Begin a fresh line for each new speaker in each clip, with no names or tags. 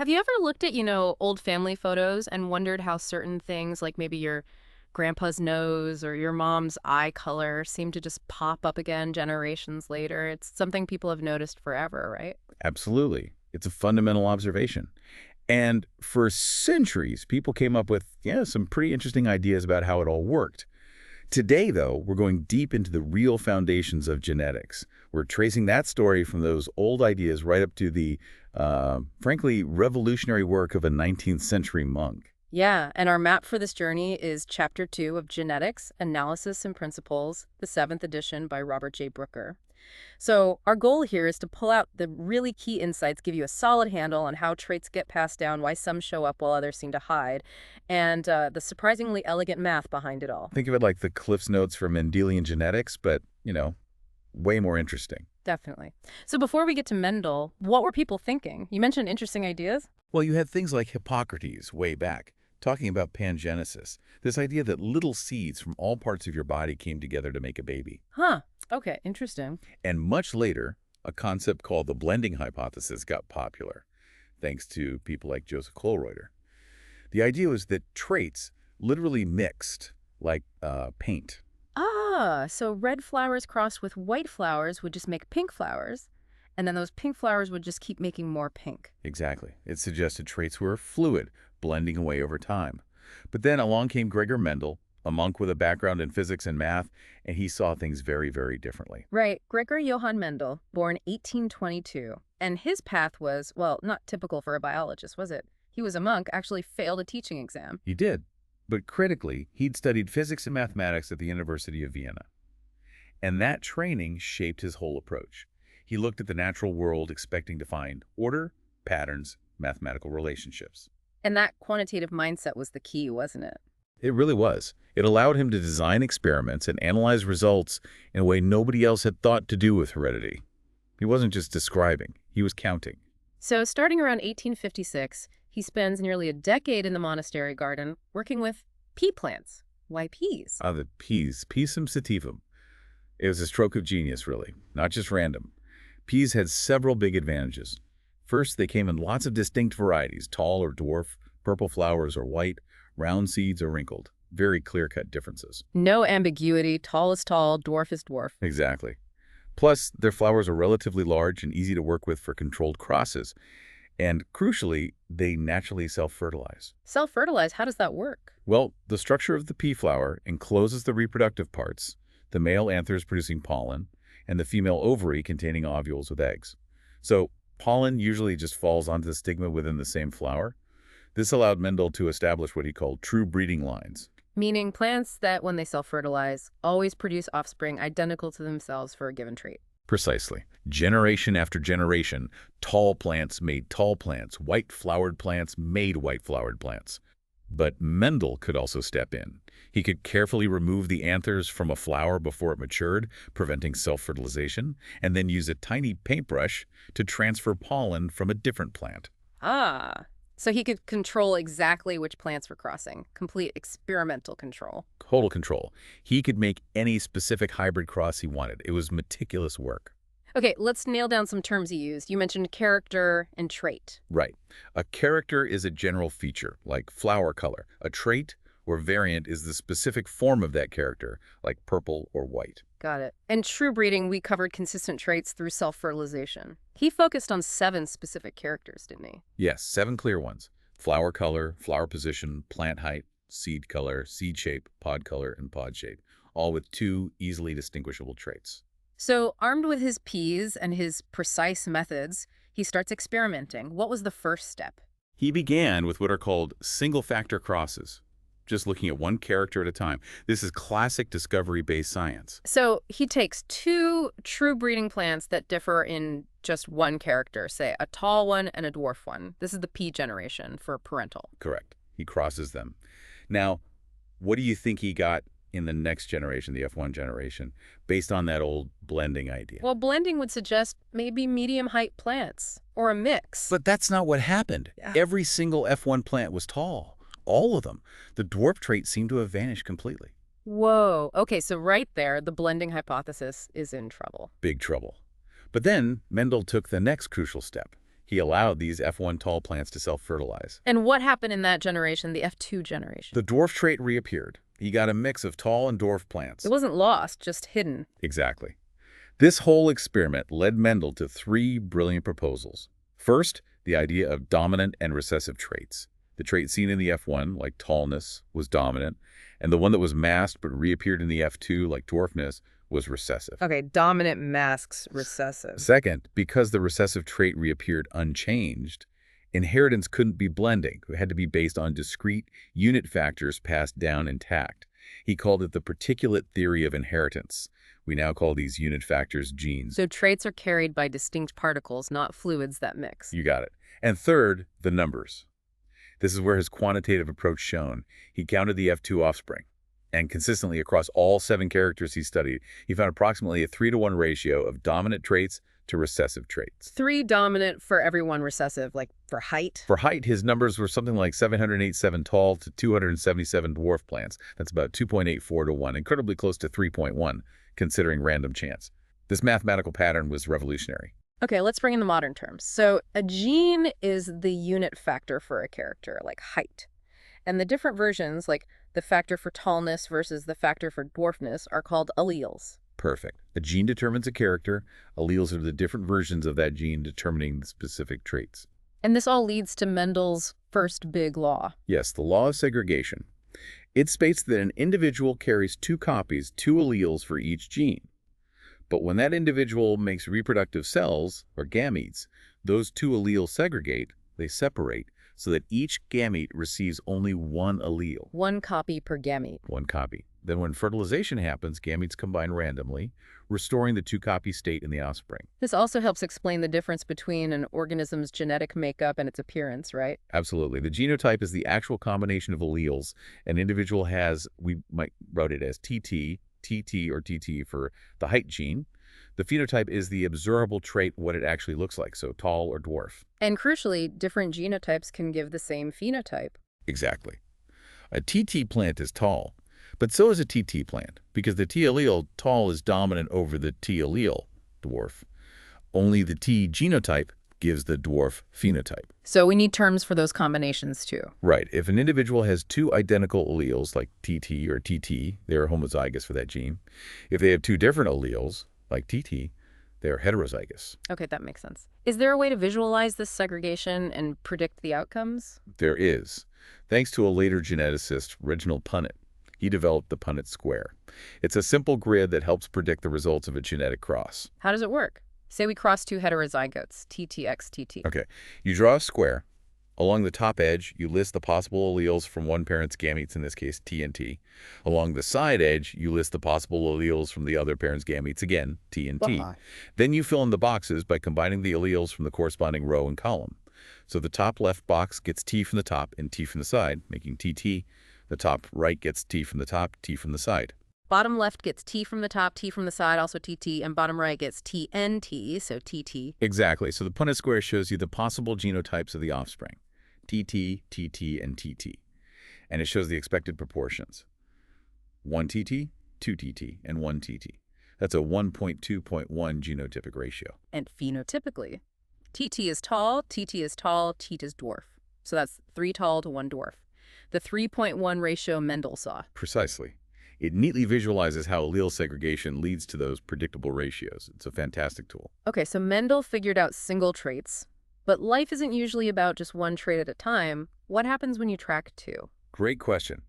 Have you ever looked at, old family photos and wondered how certain things, like maybe your grandpa's nose or your mom's eye color, seem to just pop up again generations later? It's something people have noticed forever, right?
Absolutely. It's a fundamental observation. And for centuries, people came up with, some pretty interesting ideas about how it all worked. Today, though, we're going deep into the real foundations of genetics. We're tracing that story from those old ideas right up to the, frankly, revolutionary work of a 19th century monk.
Yeah, and our map for this journey is Chapter 2 of Genetics, Analysis and Principles, the 7th edition by Robert J. Brooker. So our goal here is to pull out the really key insights, give you a solid handle on how traits get passed down, why some show up while others seem to hide, and the surprisingly elegant math behind it all.
Think of it like the Cliff's Notes for Mendelian genetics, but, way more interesting.
Definitely. So before we get to Mendel, what were people thinking? You mentioned interesting ideas?
Well, you had things like Hippocrates way back, talking about pangenesis, this idea that little seeds from all parts of your body came together to make a baby.
Huh. Okay, interesting.
And much later, a concept called the blending hypothesis got popular, thanks to people like Joseph Kohlreuter. The idea was that traits literally mixed, like paint.
Ah, so red flowers crossed with white flowers would just make pink flowers, and then those pink flowers would just keep making more pink.
Exactly. It suggested traits were fluid, blending away over time. But then along came Gregor Mendel, a monk with a background in physics and math, and he saw things very, very differently.
Right. Gregor Johann Mendel, born 1822. And his path was, well, not typical for a biologist, was it? He was a monk, actually failed a teaching exam.
He did. But critically, he'd studied physics and mathematics at the University of Vienna. And that training shaped his whole approach. He looked at the natural world expecting to find order, patterns, mathematical relationships.
And that quantitative mindset was the key, wasn't it?
It really was. It allowed him to design experiments and analyze results in a way nobody else had thought to do with heredity. He wasn't just describing, he was counting.
So starting around 1856, he spends nearly a decade in the monastery garden working with pea plants. Why peas?
The peas, Pisum sativum. It was a stroke of genius, really, not just random. Peas had several big advantages. First, they came in lots of distinct varieties, tall or dwarf, purple flowers or white, round seeds or wrinkled. Very clear-cut differences.
No ambiguity, tall is tall, dwarf is dwarf.
Exactly. Plus, their flowers are relatively large and easy to work with for controlled crosses. And crucially, they naturally self-fertilize.
Self-fertilize, how does that work?
Well, the structure of the pea flower encloses the reproductive parts, the male anthers producing pollen, and the female ovary containing ovules with eggs. So pollen usually just falls onto the stigma within the same flower. This allowed Mendel to establish what he called true breeding lines.
Meaning plants that, when they self-fertilize, always produce offspring identical to themselves for a given trait.
Precisely. Generation after generation, tall plants made tall plants, white-flowered plants made white-flowered plants. But Mendel could also step in. He could carefully remove the anthers from a flower before it matured, preventing self-fertilization, and then use a tiny paintbrush to transfer pollen from a different plant.
Ah, so he could control exactly which plants were crossing. Complete experimental control.
Total control. He could make any specific hybrid cross he wanted. It was meticulous work.
Okay, let's nail down some terms he used. You mentioned character and trait.
Right. A character is a general feature, like flower color. A trait or variant is the specific form of that character, like purple or white.
Got it. And true breeding, we covered consistent traits through self-fertilization. He focused on 7 specific characters, didn't he?
Yes, 7 clear ones. Flower color, flower position, plant height, seed color, seed shape, pod color, and pod shape, all with 2 easily distinguishable traits.
So, armed with his peas and his precise methods, he starts experimenting. What was the first step?
He began with what are called single-factor crosses, just looking at one character at a time. This is classic discovery-based science.
So he takes 2 true breeding plants that differ in just one character, say a tall one and a dwarf one. This is the pea generation for parental.
Correct. He crosses them. Now, what do you think he got in the next generation, the F1 generation, based on that old blending idea?
Well, blending would suggest maybe medium-height plants or a mix.
But that's not what happened.
Yeah.
Every single F1 plant was tall. All of them. The dwarf trait seemed to have vanished completely.
Whoa. Okay, so right there, the blending hypothesis is in trouble.
Big trouble. But then Mendel took the next crucial step. He allowed these F1 tall plants to self-fertilize.
And what happened in that generation, the F2 generation?
The dwarf trait reappeared. He got a mix of tall and dwarf plants.
It wasn't lost, just hidden.
Exactly. This whole experiment led Mendel to 3 brilliant proposals. First, the idea of dominant and recessive traits. The trait seen in the F1, like tallness, was dominant, and the one that was masked but reappeared in the F2, like dwarfness, was recessive.
Okay, dominant masks recessive.
Second, because the recessive trait reappeared unchanged, inheritance couldn't be blending. It had to be based on discrete unit factors passed down intact. He called it the particulate theory of inheritance. We now call these unit factors genes.
So traits are carried by distinct particles, not fluids that mix.
You got it. And third, the numbers. This is where his quantitative approach shone. He counted the F2 offspring. And consistently across all 7 characters he studied, he found approximately a 3-to-1 ratio of dominant traits to recessive traits.
3 dominant for every 1 recessive, like for height?
For height, his numbers were something like 787 tall to 277 dwarf plants. That's about 2.84 to 1, incredibly close to 3.1, considering random chance. This mathematical pattern was revolutionary.
Okay, let's bring in the modern terms. So a gene is the unit factor for a character, like height. And the different versions, like the factor for tallness versus the factor for dwarfness, are called alleles.
Perfect. A gene determines a character. Alleles are the different versions of that gene determining the specific traits.
And this all leads to Mendel's first big law.
Yes, the law of segregation. It states that an individual carries 2 copies, 2 alleles for each gene. But when that individual makes reproductive cells, or gametes, those 2 alleles segregate, they separate, so that each gamete receives only 1 allele.
1 copy per gamete.
1 copy. Then when fertilization happens, gametes combine randomly, restoring the 2-copy state in the offspring.
This also helps explain the difference between an organism's genetic makeup and its appearance, right?
Absolutely. The genotype is the actual combination of alleles an individual has. We might write it as TT, TT or TT for the height gene. The phenotype is the observable trait, what it actually looks like, so tall or dwarf.
And crucially, different genotypes can give the same phenotype.
Exactly. A TT plant is tall, but so is a TT plant, because the T allele, tall, is dominant over the T allele, dwarf. Only the T genotype gives the dwarf phenotype.
So we need terms for those combinations too.
Right. If an individual has 2 identical alleles, like TT or TT, they are homozygous for that gene. If they have 2 different alleles, like TT, they are heterozygous.
Okay, that makes sense. Is there a way to visualize this segregation and predict the outcomes?
There is. Thanks to a later geneticist, Reginald Punnett. He developed the Punnett square. It's a simple grid that helps predict the results of a genetic cross.
How does it work? Say we cross 2 heterozygotes, TTXTT.
Okay, you draw a square. Along the top edge, you list the possible alleles from one parent's gametes, in this case T and T. Along the side edge, you list the possible alleles from the other parent's gametes, again T and T. Then you fill in the boxes by combining the alleles from the corresponding row and column. So the top left box gets T from the top and T from the side, making TT. The top right gets T from the top, T from the side.
Bottom left gets T from the top, T from the side, also TT, and bottom right gets TNT, so TT.
Exactly. So the Punnett square shows you the possible genotypes of the offspring, TT, TT, and TT. And it shows the expected proportions. 1 TT, 2 TT, and 1 TT. That's a 1.2.1 genotypic ratio.
And phenotypically, TT is tall, TT is tall, T is dwarf. So that's 3 tall to 1 dwarf. The 3.1 ratio Mendel saw.
Precisely. It neatly visualizes how allele segregation leads to those predictable ratios. It's a fantastic tool.
Okay, so Mendel figured out single traits, but life isn't usually about just 1 trait at a time. What happens when you track 2?
Great question.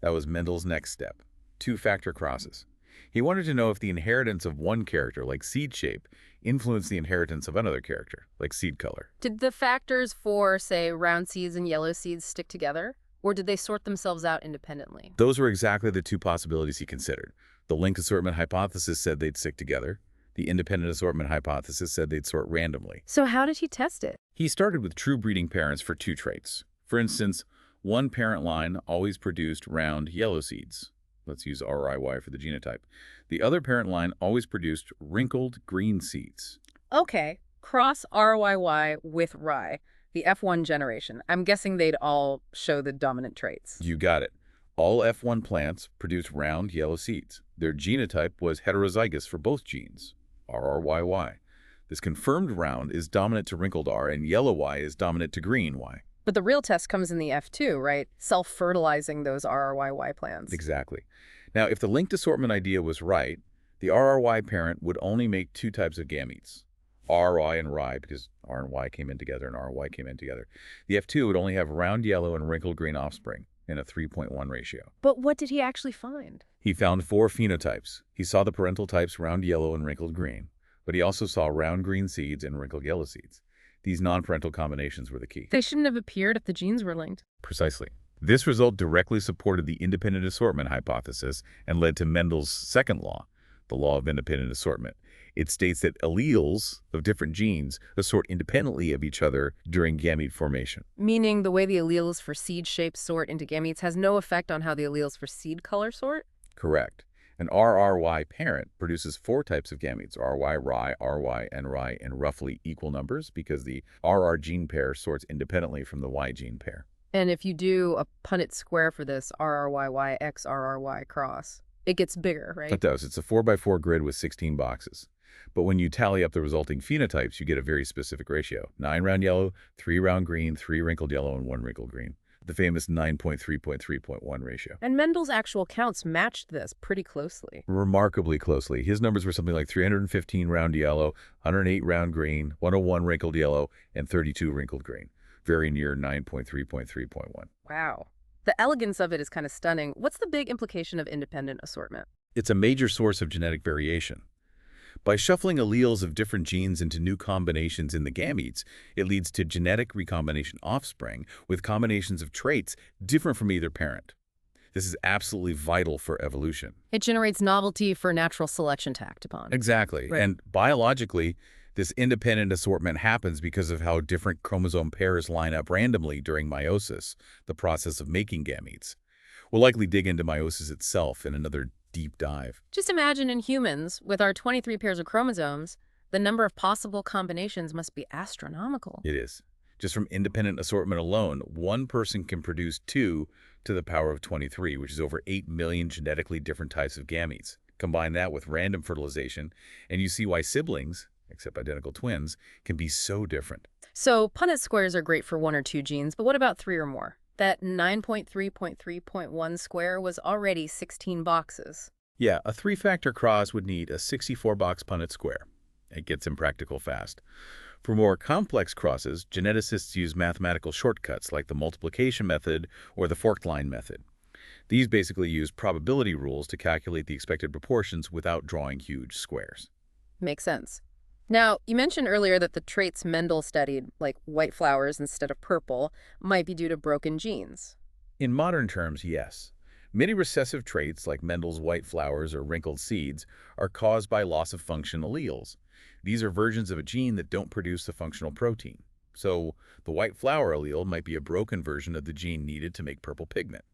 That was Mendel's next step, 2-factor crosses. He wanted to know if the inheritance of one character, like seed shape, influenced the inheritance of another character, like seed color.
Did the factors for, say, round seeds and yellow seeds stick together? Or did they sort themselves out independently?
Those were exactly the 2 possibilities he considered. The linked assortment hypothesis said they'd stick together. The independent assortment hypothesis said they'd sort randomly.
So how did he test it?
He started with true breeding parents for 2 traits. For instance, one parent line always produced round yellow seeds. Let's use RIY for the genotype. The other parent line always produced wrinkled green seeds.
Okay, cross RYY with rye. The F1 generation. I'm guessing they'd all show the dominant traits.
You got it. All F1 plants produced round yellow seeds. Their genotype was heterozygous for both genes, RRYY. This confirmed round is dominant to wrinkled R, and yellow Y is dominant to green Y.
But the real test comes in the F2, right? Self-fertilizing those RRYY plants.
Exactly. Now, if the linked assortment idea was right, the RRY parent would only make two types of gametes, RY and RY, because R and Y came in together and RY came in together. The F2 would only have round yellow and wrinkled green offspring in a 3.1 ratio.
But what did he actually find?
He found 4 phenotypes. He saw the parental types round yellow and wrinkled green, but he also saw round green seeds and wrinkled yellow seeds. These non-parental combinations were the key.
They shouldn't have appeared if the genes were linked.
Precisely. This result directly supported the independent assortment hypothesis and led to Mendel's second law, the law of independent assortment. It states that alleles of different genes assort independently of each other during gamete formation.
Meaning the way the alleles for seed shape sort into gametes has no effect on how the alleles for seed color sort?
Correct. An RRY parent produces 4 types of gametes, RY, RY, and RY in roughly equal numbers because the RR gene pair sorts independently from the Y gene pair.
And if you do a Punnett square for this RRYY x RRY cross, it gets bigger, right?
It does. It's a 4x4 grid with 16 boxes. But when you tally up the resulting phenotypes, you get a very specific ratio. 9 round yellow, 3 round green, 3 wrinkled yellow, and 1 wrinkled green. The famous 9.3.3.1 ratio.
And Mendel's actual counts matched this pretty closely.
Remarkably closely. His numbers were something like 315 round yellow, 108 round green, 101 wrinkled yellow, and 32 wrinkled green. Very near 9.3.3.1.
Wow. The elegance of it is kind of stunning. What's the big implication of independent assortment?
It's a major source of genetic variation. By shuffling alleles of different genes into new combinations in the gametes, it leads to genetic recombination offspring with combinations of traits different from either parent. This is absolutely vital for evolution.
It generates novelty for natural selection to act upon.
Exactly.
Right.
And biologically, this independent assortment happens because of how different chromosome pairs line up randomly during meiosis, the process of making gametes. We'll likely dig into meiosis itself in another deep dive.
Just imagine in humans, with our 23 pairs of chromosomes, the number of possible combinations must be astronomical.
It is. Just from independent assortment alone, one person can produce 2 to the power of 23, which is over 8 million genetically different types of gametes. Combine that with random fertilization, and you see why siblings, except identical twins, can be so different.
So Punnett squares are great for 1 or 2 genes, but what about 3 or more? That 9.3.3.1 square was already 16 boxes.
Yeah, a 3-factor cross would need a 64-box Punnett square. It gets impractical fast. For more complex crosses, geneticists use mathematical shortcuts like the multiplication method or the forked line method. These basically use probability rules to calculate the expected proportions without drawing huge squares.
Makes sense. Now, you mentioned earlier that the traits Mendel studied, like white flowers instead of purple, might be due to broken genes.
In modern terms, yes. Many recessive traits, like Mendel's white flowers or wrinkled seeds, are caused by loss-of-function alleles. These are versions of a gene that don't produce a functional protein. So, the white flower allele might be a broken version of the gene needed to make purple pigment.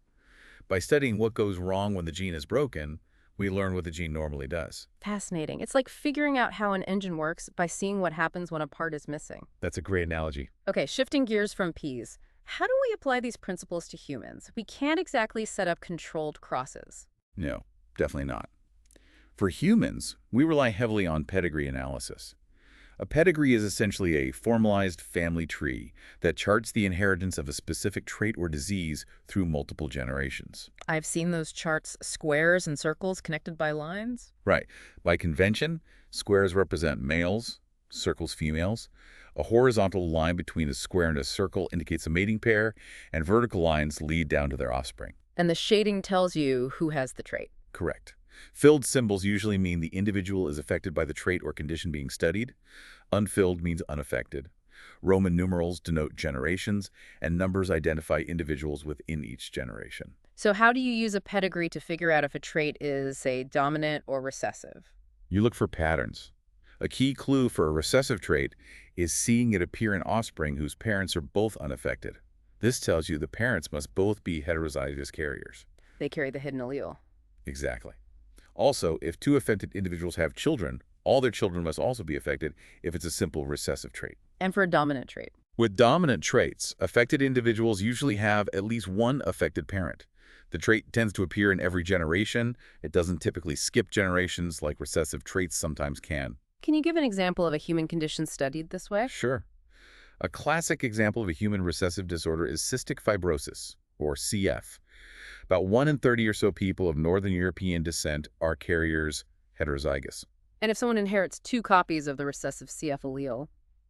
By studying what goes wrong when the gene is broken, we learn what the gene normally does.
Fascinating. It's like figuring out how an engine works by seeing what happens when a part is missing.
That's a great analogy.
Okay, shifting gears from peas. How do we apply these principles to humans? We can't exactly set up controlled crosses.
No, definitely not. For humans, we rely heavily on pedigree analysis. A pedigree is essentially a formalized family tree that charts the inheritance of a specific trait or disease through multiple generations.
I've seen those charts, squares and circles connected by lines.
Right. By convention, squares represent males, circles females. A horizontal line between a square and a circle indicates a mating pair, and vertical lines lead down to their offspring.
And the shading tells you who has the trait.
Correct. Filled symbols usually mean the individual is affected by the trait or condition being studied. Unfilled means unaffected. Roman numerals denote generations, and numbers identify individuals within each generation.
So how do you use a pedigree to figure out if a trait is, say, dominant or recessive?
You look for patterns. A key clue for a recessive trait is seeing it appear in offspring whose parents are both unaffected. This tells you the parents must both be heterozygous carriers.
They carry the hidden allele.
Exactly. Also, if 2 affected individuals have children, all their children must also be affected if it's a simple recessive trait.
And for a dominant trait?
With dominant traits, affected individuals usually have at least one affected parent. The trait tends to appear in every generation. It doesn't typically skip generations like recessive traits sometimes can.
Can you give an example of a human condition studied this way?
Sure. A classic example of a human recessive disorder is cystic fibrosis, or CF. About 1 in 30 or so people of Northern European descent are carriers heterozygous.
And if someone inherits two copies of the recessive CF allele,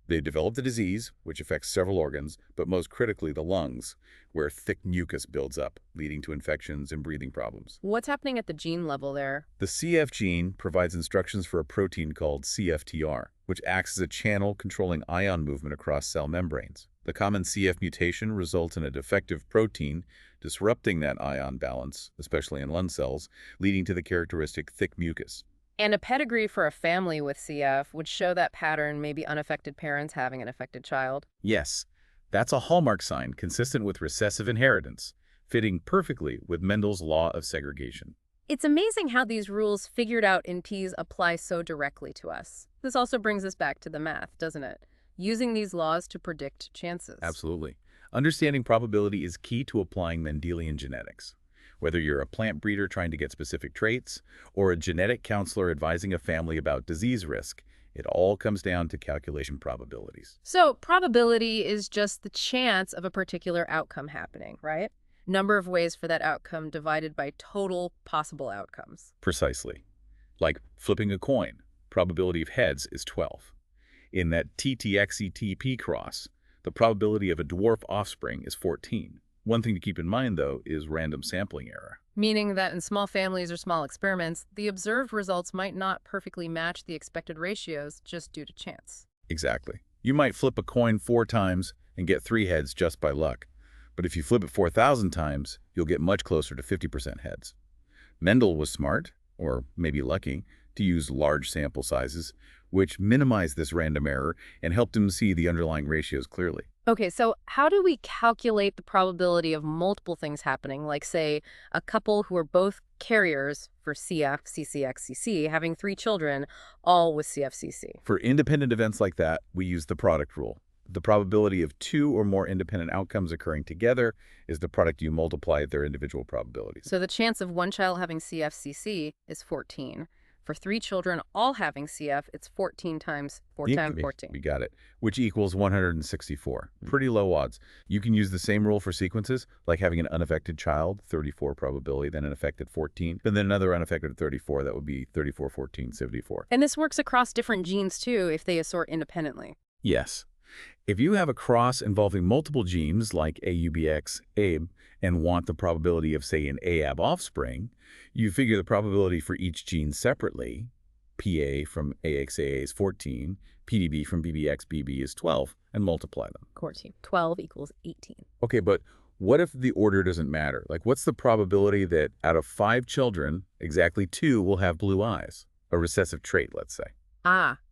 They develop the disease, which affects several organs, but most critically the lungs, where thick mucus builds up, leading to infections and breathing problems.
what's happening at the gene level there?
The CF gene provides instructions for a protein called CFTR, which acts as a channel controlling ion movement across cell membranes. The common CF mutation results in a defective protein disrupting that ion balance, especially in lung cells, leading to the characteristic thick mucus.
And a pedigree for a family with CF would show that pattern, maybe unaffected parents having an affected child.
Yes, that's a hallmark sign consistent with recessive inheritance, fitting perfectly with Mendel's law of segregation.
It's amazing how these rules figured out in P's apply so directly to us. This also brings us back to the math, doesn't it? Using these laws to predict chances.
Absolutely. Understanding probability is key to applying Mendelian genetics. Whether you're a plant breeder trying to get specific traits or a genetic counselor advising a family about disease risk, it all comes down to calculation probabilities.
So probability is just the chance of a particular outcome happening, right? Number of ways for that outcome divided by total possible outcomes.
Precisely. Like flipping a coin, probability of heads is 12. In that TTXETP cross, the probability of a dwarf offspring is 14. One thing to keep in mind, though, is random sampling error.
Meaning that in small families or small experiments, the observed results might not perfectly match the expected ratios just due to chance.
Exactly. You might flip a coin 4 times and get 3 heads just by luck. But if you flip it 4,000 times, you'll get much closer to 50% heads. Mendel was smart, or maybe lucky, to use large sample sizes, which minimized this random error and helped him see the underlying ratios clearly.
Okay, so how do we calculate the probability of multiple things happening, like, say, a couple who are both carriers for CF, CCXCC, having 3 children, all with CFCC?
For independent events like that, we use the product rule. The probability of 2 or more independent outcomes occurring together is the product you multiply their individual probabilities.
So the chance of one child having CFCC is 14. For 3 children all having CF, it's 14 times 4 times 14.
We got it, which equals 164. Pretty low odds. You can use the same rule for sequences, like having an unaffected child, 34 probability, then an affected 14, and then another unaffected 34, that would be 34, 14, 74.
And this works across different genes, too, if they assort independently.
Yes. If you have a cross involving multiple genes, like AUBX, ABE, and want the probability of, say, an AAB offspring, you figure the probability for each gene separately. PA from AXAA is 14, PDB from BBXBB is 12, and multiply them.
14. 12 equals 18.
Okay, but what if the order doesn't matter? Like, what's the probability that out of 5 children, exactly 2 will have blue eyes? A recessive trait, let's say.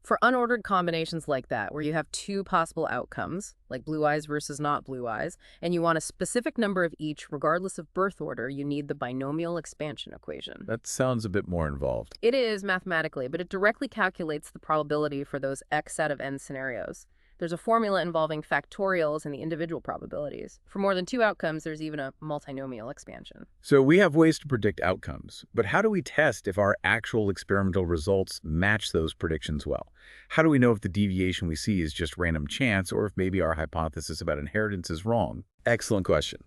For unordered combinations like that, where you have 2 possible outcomes, like blue eyes versus not blue eyes, and you want a specific number of each regardless of birth order, you need the binomial expansion equation.
That sounds a bit more involved.
It is mathematically, but it directly calculates the probability for those x out of n scenarios. There's a formula involving factorials and the individual probabilities. For more than 2 outcomes, there's even a multinomial expansion.
So we have ways to predict outcomes, but how do we test if our actual experimental results match those predictions well? How do we know if the deviation we see is just random chance or if maybe our hypothesis about inheritance is wrong? Excellent question.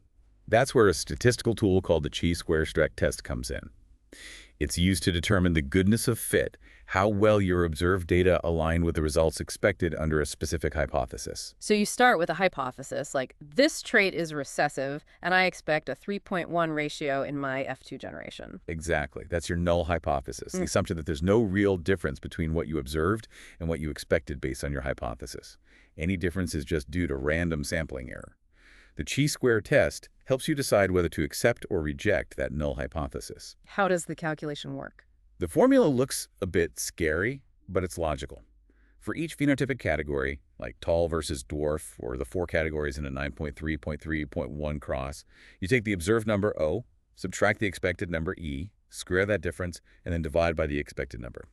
That's where a statistical tool called the chi-square test comes in. It's used to determine the goodness of fit, how well your observed data align with the results expected under a specific hypothesis.
So you start with a hypothesis, like this trait is recessive, and I expect a 3.1 ratio in my F2 generation.
Exactly. That's your null hypothesis, the assumption that there's no real difference between what you observed and what you expected based on your hypothesis. Any difference is just due to random sampling error. The chi-square test helps you decide whether to accept or reject that null hypothesis.
How does the calculation work?
The formula looks a bit scary, but it's logical. For each phenotypic category, like tall versus dwarf, or the 4 categories in a 9.3, 0.3, 0.1 cross, you take the observed number O, subtract the expected number E, square that difference, and then divide by the expected number.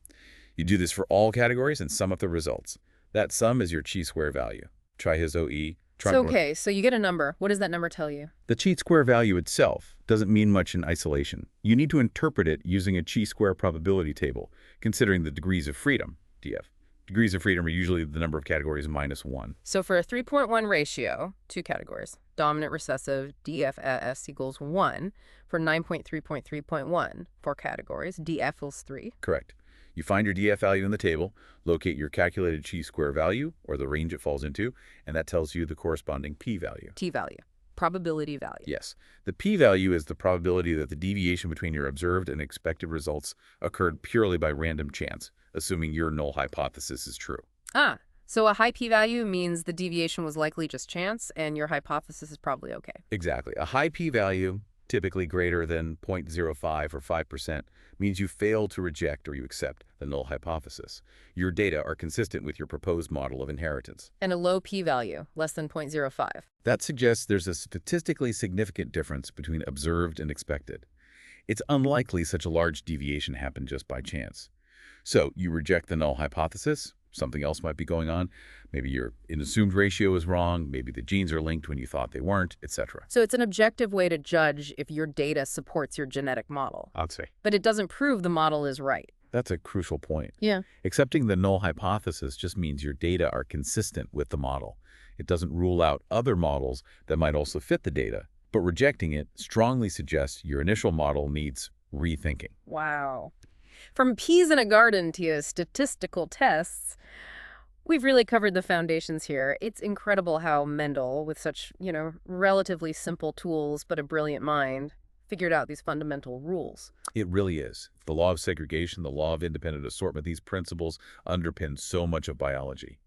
You do this for all categories and sum up the results. That sum is your chi-square value. Try his OE.
So you get a number. What does that number tell you?
The chi-square value itself doesn't mean much in isolation. You need to interpret it using a chi-square probability table, considering the degrees of freedom, DF. Degrees of freedom are usually the number of categories minus 1.
So for a 3.1 ratio, two categories, dominant recessive, DFS equals 1. For 9.3.3.1, four categories, DF equals 3.
Correct. You find your DF value in the table, locate your calculated chi-square value, or the range it falls into, and that tells you the corresponding p-value.
T-value, probability value.
Yes. The p-value is the probability that the deviation between your observed and expected results occurred purely by random chance, assuming your null hypothesis is true.
Ah, so a high p-value means the deviation was likely just chance, and your hypothesis is probably okay.
Exactly. A high p-value, typically greater than 0.05 or 5%, means you fail to reject or you accept the null hypothesis. Your data are consistent with your proposed model of inheritance.
And a low p-value, less than 0.05.
That suggests there's a statistically significant difference between observed and expected. It's unlikely such a large deviation happened just by chance. So you reject the null hypothesis. Something else might be going on. Maybe your assumed ratio is wrong. Maybe the genes are linked when you thought they weren't, etc.
So it's an objective way to judge if your data supports your genetic model.
I'd say.
But it doesn't prove the model is right.
That's a crucial point.
Yeah.
Accepting the null hypothesis just means your data are consistent with the model. It doesn't rule out other models that might also fit the data. But rejecting it strongly suggests your initial model needs rethinking.
Wow. From peas in a garden to statistical tests, we've really covered the foundations here. It's incredible how Mendel, with such, relatively simple tools but a brilliant mind, figured out these fundamental rules.
It really is. The law of segregation, the law of independent assortment, these principles underpin so much of biology.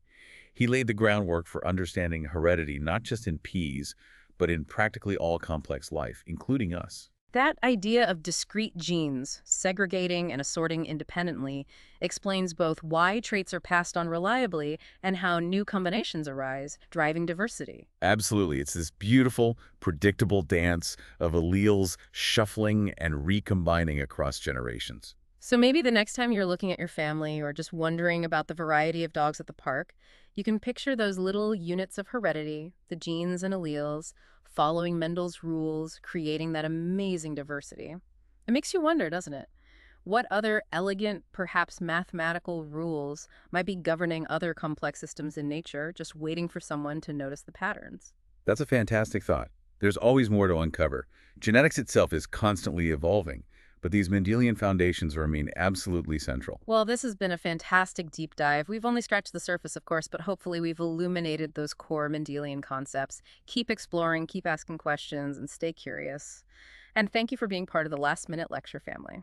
He laid the groundwork for understanding heredity not just in peas, but in practically all complex life, including us.
That idea of discrete genes, segregating and assorting independently, explains both why traits are passed on reliably and how new combinations arise, driving diversity.
Absolutely. It's this beautiful, predictable dance of alleles shuffling and recombining across generations.
So maybe the next time you're looking at your family or just wondering about the variety of dogs at the park, you can picture those little units of heredity, the genes and alleles, following Mendel's rules, creating that amazing diversity. It makes you wonder, doesn't it? What other elegant, perhaps mathematical rules might be governing other complex systems in nature, just waiting for someone to notice the patterns?
That's a fantastic thought. There's always more to uncover. Genetics itself is constantly evolving, but these Mendelian foundations remain absolutely central.
Well, this has been a fantastic deep dive. We've only scratched the surface, of course, but hopefully we've illuminated those core Mendelian concepts. Keep exploring, keep asking questions, and stay curious. And thank you for being part of the Last Minute Lecture family.